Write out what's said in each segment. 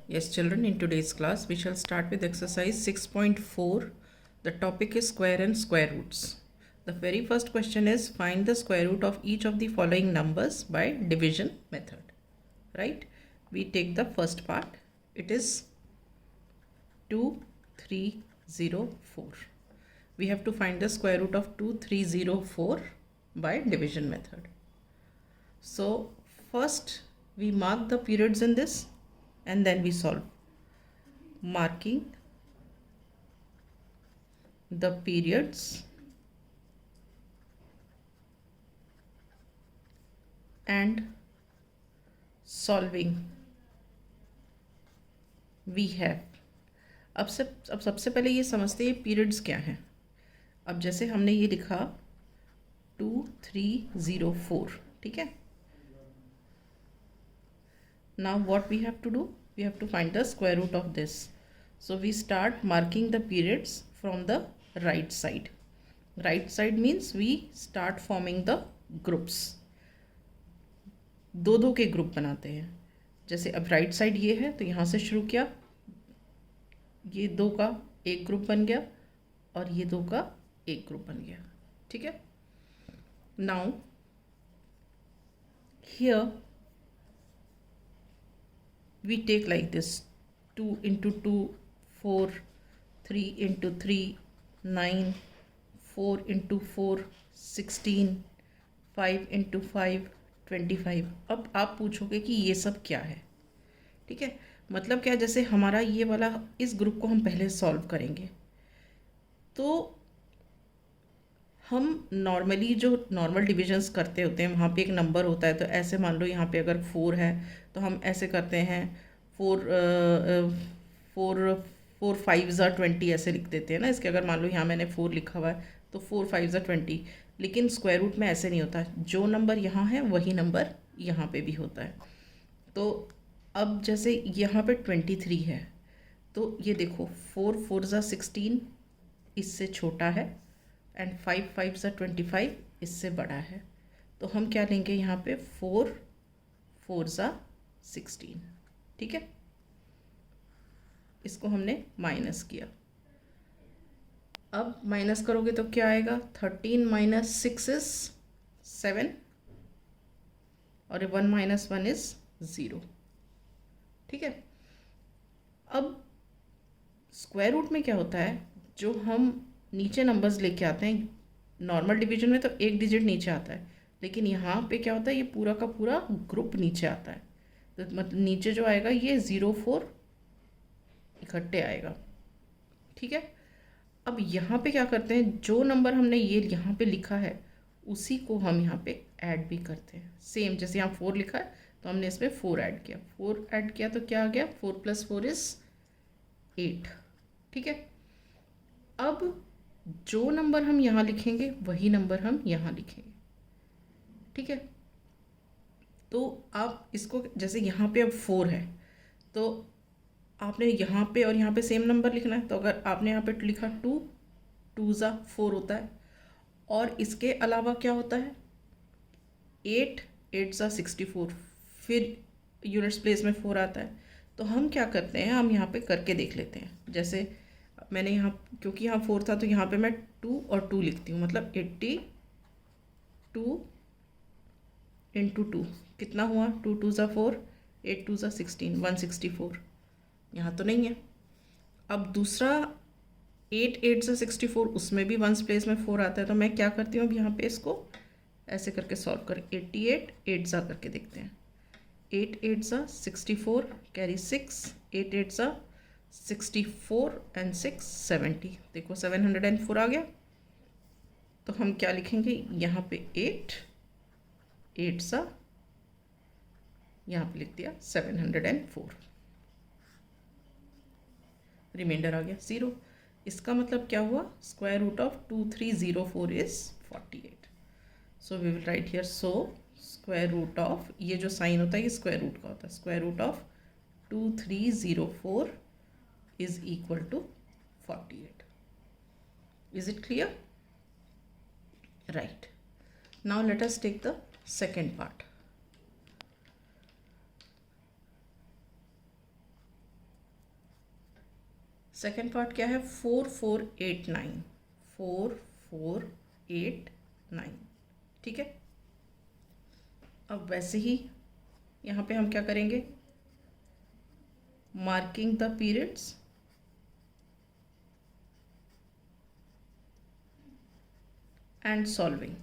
Yes, children, in today's class, we shall start with exercise 6.4. The topic is square and square roots. The very first question is find the square root of each of the following numbers by division method. Right? We take the first part. It is 2304. We have to find the square root of 2304 by division method. So, first we mark the periods in this and then we solve. Marking the periods and solving we have. अब सबसे पहले ये समझते हैं periods क्या हैं. अब जैसे हमने ये लिखा 2304, ठीक है. Now what we have to do? We have to find the square root of this. So we start marking the periods from the right side. Right side means we start forming the groups. दो दो के group बनाते हैं. जैसे अब right side ये है तो यहाँ से शुरू किया, ये दो का एक ग्रुप बन गया और ये दो का एक ग्रुप बन गया. ठीक है. Now here we take like this 2 into 2 4, 3 into 3 9, 4 into 4 16, 5 into 5 25. अब आप पूछोगे कि ये सब क्या है. ठीक है. मतलब क्या, जैसे हमारा ये वाला इस ग्रुप को हम पहले सॉल्व करेंगे तो हम नॉर्मली जो नॉर्मल डिविजन्स करते होते हैं वहाँ पे एक नंबर होता है. तो ऐसे मान लो यहाँ पे अगर 4 है तो हम ऐसे करते हैं 4 5 ज़ा 20 ऐसे लिख देते हैं ना इसके. अगर मान लो यहाँ मैंने 4 लिखा हुआ है तो 4 5 ज़ा 20. लेकिन स्क्वायर रूट में ऐसे नहीं होता. जो नंबर यहाँ है वही नंबर यहाँ पे भी होता है. तो अब जैसे यहाँ पे 23 है तो ये देखो 4 4 ज़ा 16 इससे छोटा है एंड 5 5 ज़ा 25 इससे बड़ा है. तो हम क्या लेंगे यहाँ पे 4 4 ज़ा 16. ठीक है. इसको हमने माइनस किया. अब माइनस करोगे तो क्या आएगा. 13 माइनस 6 इज 7 और 1 माइनस 1 इज 0. ठीक है. अब स्क्वायर रूट में क्या होता है, जो हम नीचे नंबर्स लेके आते हैं नॉर्मल डिवीजन में तो एक डिजिट नीचे आता है, लेकिन यहाँ पे क्या होता है ये पूरा का पूरा ग्रुप नीचे आता है. तो मतलब नीचे जो आएगा ये 0 4 इकट्ठे आएगा. ठीक है. अब यहाँ पे क्या करते हैं, जो नंबर हमने ये यहाँ पे लिखा है उसी को हम यहाँ पे ऐड भी करते हैं. सेम जैसे यहाँ 4 लिखा है तो हमने इसमें 4 ऐड किया. 4 ऐड किया तो क्या आ गया, 4 + 4 इज 8. ठीक है. अब जो नंबर हम यहाँ लिखेंगे वही नंबर हम यहाँ लिखेंगे. ठीक है. तो आप इसको जैसे यहाँ पे अब 4 है तो आपने यहाँ पे और यहाँ पे सेम नंबर लिखना है. तो अगर आपने यहाँ पे लिखा 2 2 ज़ा 4 होता है. और इसके अलावा क्या होता है 8 8 ज़ा 64, फिर यूनिट्स प्लेस में 4 आता है. तो हम क्या करते हैं, हम यहाँ पे करके देख लेते हैं. जैसे मैंने यहाँ क्योंकि यहाँ 4 था तो यहाँ पे मैं 2 और 2 लिखती हूँ. मतलब 82 इंटू 2 कितना हुआ, 2 2 ज़ा 4, 8 2 ज़ा 16, 164. यहाँ तो नहीं है. अब दूसरा 8 8 ज़ा 64 उसमें भी वंस प्लेस में 4 आता है. तो मैं क्या करती हूँ अब यहाँ पे इसको ऐसे करके सॉल्व कर 88 8 ज़ा करके देखते हैं. 8 8 ज़ा 64 कैरी 6, 8 8 ज़ा 64 एंड 6 70. देखो 704 आ गया. तो हम क्या लिखेंगे यहाँ पे 8 8 सा यहाँ पे लिख दिया 704. रिमाइंडर आ गया 0. इसका मतलब क्या हुआ, square root of 2304 is 48. So we will write here. So square root of, ये जो साइन होता है ये स्क्वायर रूट का होता है. Square root of 2304 is equal to 48. Is it clear? Right. Now let us take the second part. Second part क्या है, 4489, 4489, ठीक है। अब वैसे ही यहाँ पे हम क्या करेंगे, marking the periods and solving,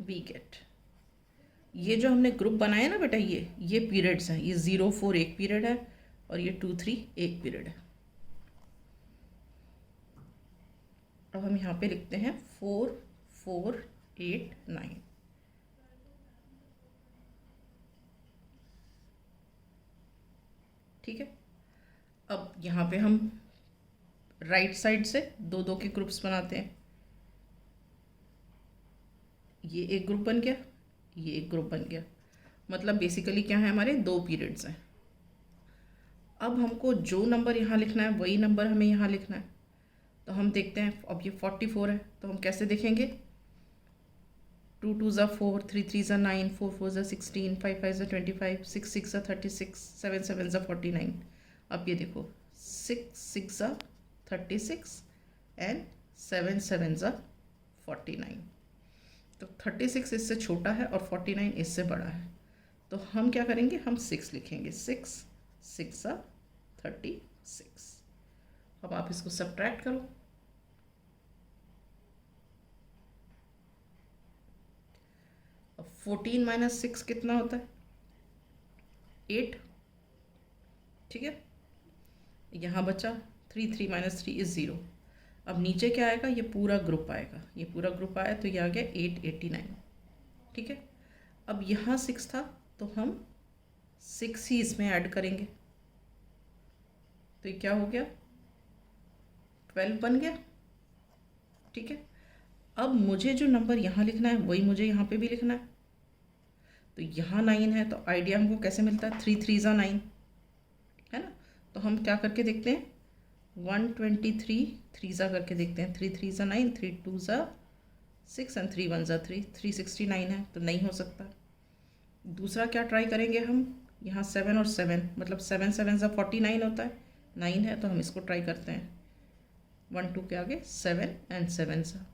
we get, ये जो हमने ग्रुप बनाया ना बेटा, ये पीरियड्स हैं, ये 04 एक पीरियड है और ये 23 एक पीरियड है। अब हम यहाँ पे लिखते हैं 4489, ठीक है। अब यहाँ पे हम राइट साइड से दो दो के ग्रुप्स बनाते हैं, ये एक ग्रुप बन गया, ये एक ग्रुप बन गया, मतलब बेसिकली क्या है, हमारे दो पीरियड्स हैं। अब हमको जो नंबर यहाँ लिखना है वही नंबर हमें यहाँ लिखना है। तो हम देखते हैं, अब ये 44 है तो हम कैसे देखेंगे, 2 2 ज़ा 4, 3 3 ज़ा 9, 4 4 ज़ा 16, 5 5 ज़ा 25, 6 6 ज़ा 36, 7 7 ज़ा 49। अब ये देखो 6 6 ज़ा 36 एंड 7 7 ज़ा 49। तो 36 इससे छोटा है और 49 इससे बड़ा है, तो हम क्या करेंगे, हम 6 लिखेंगे, 6 6 ज़ा 36। अब आप इसको सब्ट्रैक्ट करो, अब 14 माइनस 6 कितना होता है, 8, ठीक है। यहाँ बचा 3, 3 माइनस 3 इज 0। अब नीचे क्या आएगा, ये पूरा ग्रुप आएगा, ये पूरा ग्रुप आया तो ये आ गया 889, ठीक है। अब यहाँ 6 था तो हम 6 ही इसमें ऐड करेंगे, तो ये क्या हो गया, 12 बन गया, ठीक है। अब मुझे जो नंबर यहाँ लिखना है वही मुझे यहाँ पे भी लिखना है। तो यहाँ 9 है तो आइडिया हमको कैसे मिलता है, 3 3 ज़ा 9 है ना। तो हम क्या करके देखते हैं, 123 3 ज़ा करके देखते हैं, 3 3 ज़ा 9, 3 2 ज़ा 6 एंड 3 1 ज़ा 3, 369 है तो नहीं हो सकता। दूसरा क्या ट्राई करेंगे हम, यहाँ 7 और 7 मतलब 7 7 ज़ा 49 होता है, 9 है तो हम इसको ट्राई करते हैं, 1 2 के आगे 7 एंड 7 ज़ा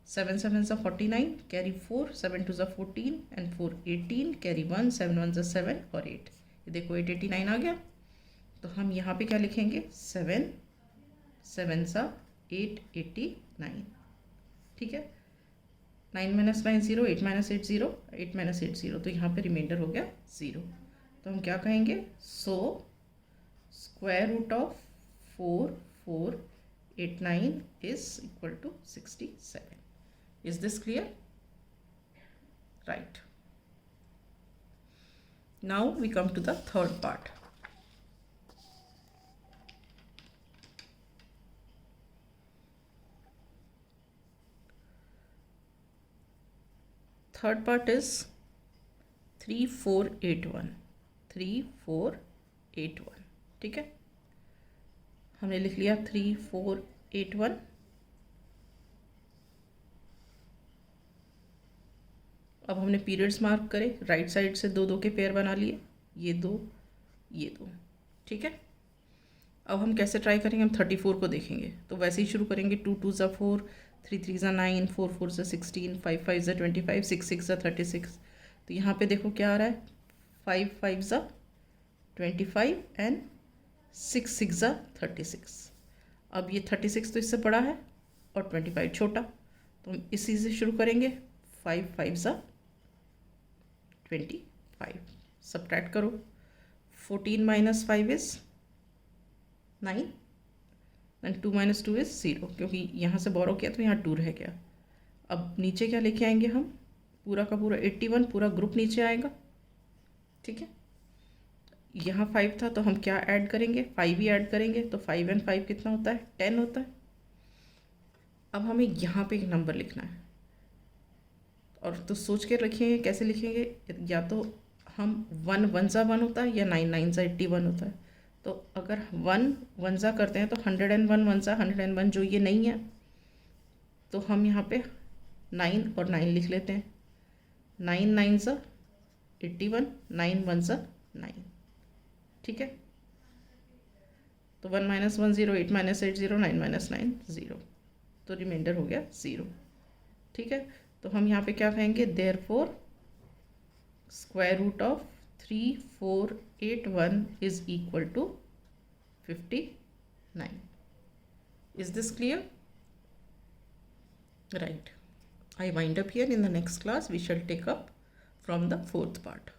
7 7 ज़ा 49, कैरी 4, 7 2 ज़ा 14 एंड 4 18, कैरी 1, 7 1 ज़ा 7 और 8, ये देखो 889 आ गया। तो हम यहाँ पे क्या लिखेंगे, 7 7 ज़ा 889, ठीक है। 9 माइनस 9 0, 8 माइनस 8 0, 8 माइनस 8 0, तो यहाँ पे रिमाइंडर हो गया 0। तो हम क्या कहेंगे, so square root of 4489 is equal to 67। Is this clear? Right. Now we come to the third part. Third part is 3481, 3481, ठीक है। हमने लिख लिया 3481। अब हमने पीरियड्स मार्क करे, राइट साइड से दो दो के पेयर बना लिए, ये दो ये दो, ठीक है। अब हम कैसे ट्राई करेंगे, हम 34 को देखेंगे तो वैसे ही शुरू करेंगे, 2 2 ज़ा 4, 3 3 ज़ा 9, 4 4 ज़ा 16, 5 5 ज़ा 25, 6 6 ज़ा 36। तो यहाँ पे देखो क्या आ रहा है, 5 5 ज़ा 25 एंड 6 6 ज़ा 36। अब ये 36 तो इससे बड़ा है और 25 छोटा, तो हम इसी से शुरू करेंगे, 5 5 ज़ा 25, सब्ट्रैक्ट करो, 14 minus 5 is 9 and 2 minus 2 is 0, क्योंकि यहाँ से बोरो किया तो यहाँ 2 रह गया। अब नीचे क्या लेके आएंगे हम, पूरा का पूरा 81, पूरा ग्रुप नीचे आएगा, ठीक है। यहाँ 5 था तो हम क्या ऐड करेंगे, 5 ही ऐड करेंगे, तो 5 एंड 5 कितना होता है, 10 होता है। अब हमें यहाँ पे एक नंबर लिखना है, और तो सोच के रखिए कैसे लिखेंगे, या तो हम 1 1 ज़ा 1 होता है या 9 9 ज़ा 81 होता है। तो अगर 1 1 ज़ा करते हैं तो 101 1 ज़ा 101, जो ये नहीं है तो हम यहाँ पे 9 और 9 लिख लेते हैं, 9 9 ज़ा 81, 9 1 ज़ा 9, ठीक है, तो 1 माइनस 1 0, 8 माइनस 8 0, 9 माइनस 9 0, तो रिमाइंडर हो गया 0। ठीक है, तो हम यहाँ पे क्या कहेंगे, therefore square root of 3481 is equal to 59. Is this clear? Right. I wind up here. In the next class we shall take up from the fourth part.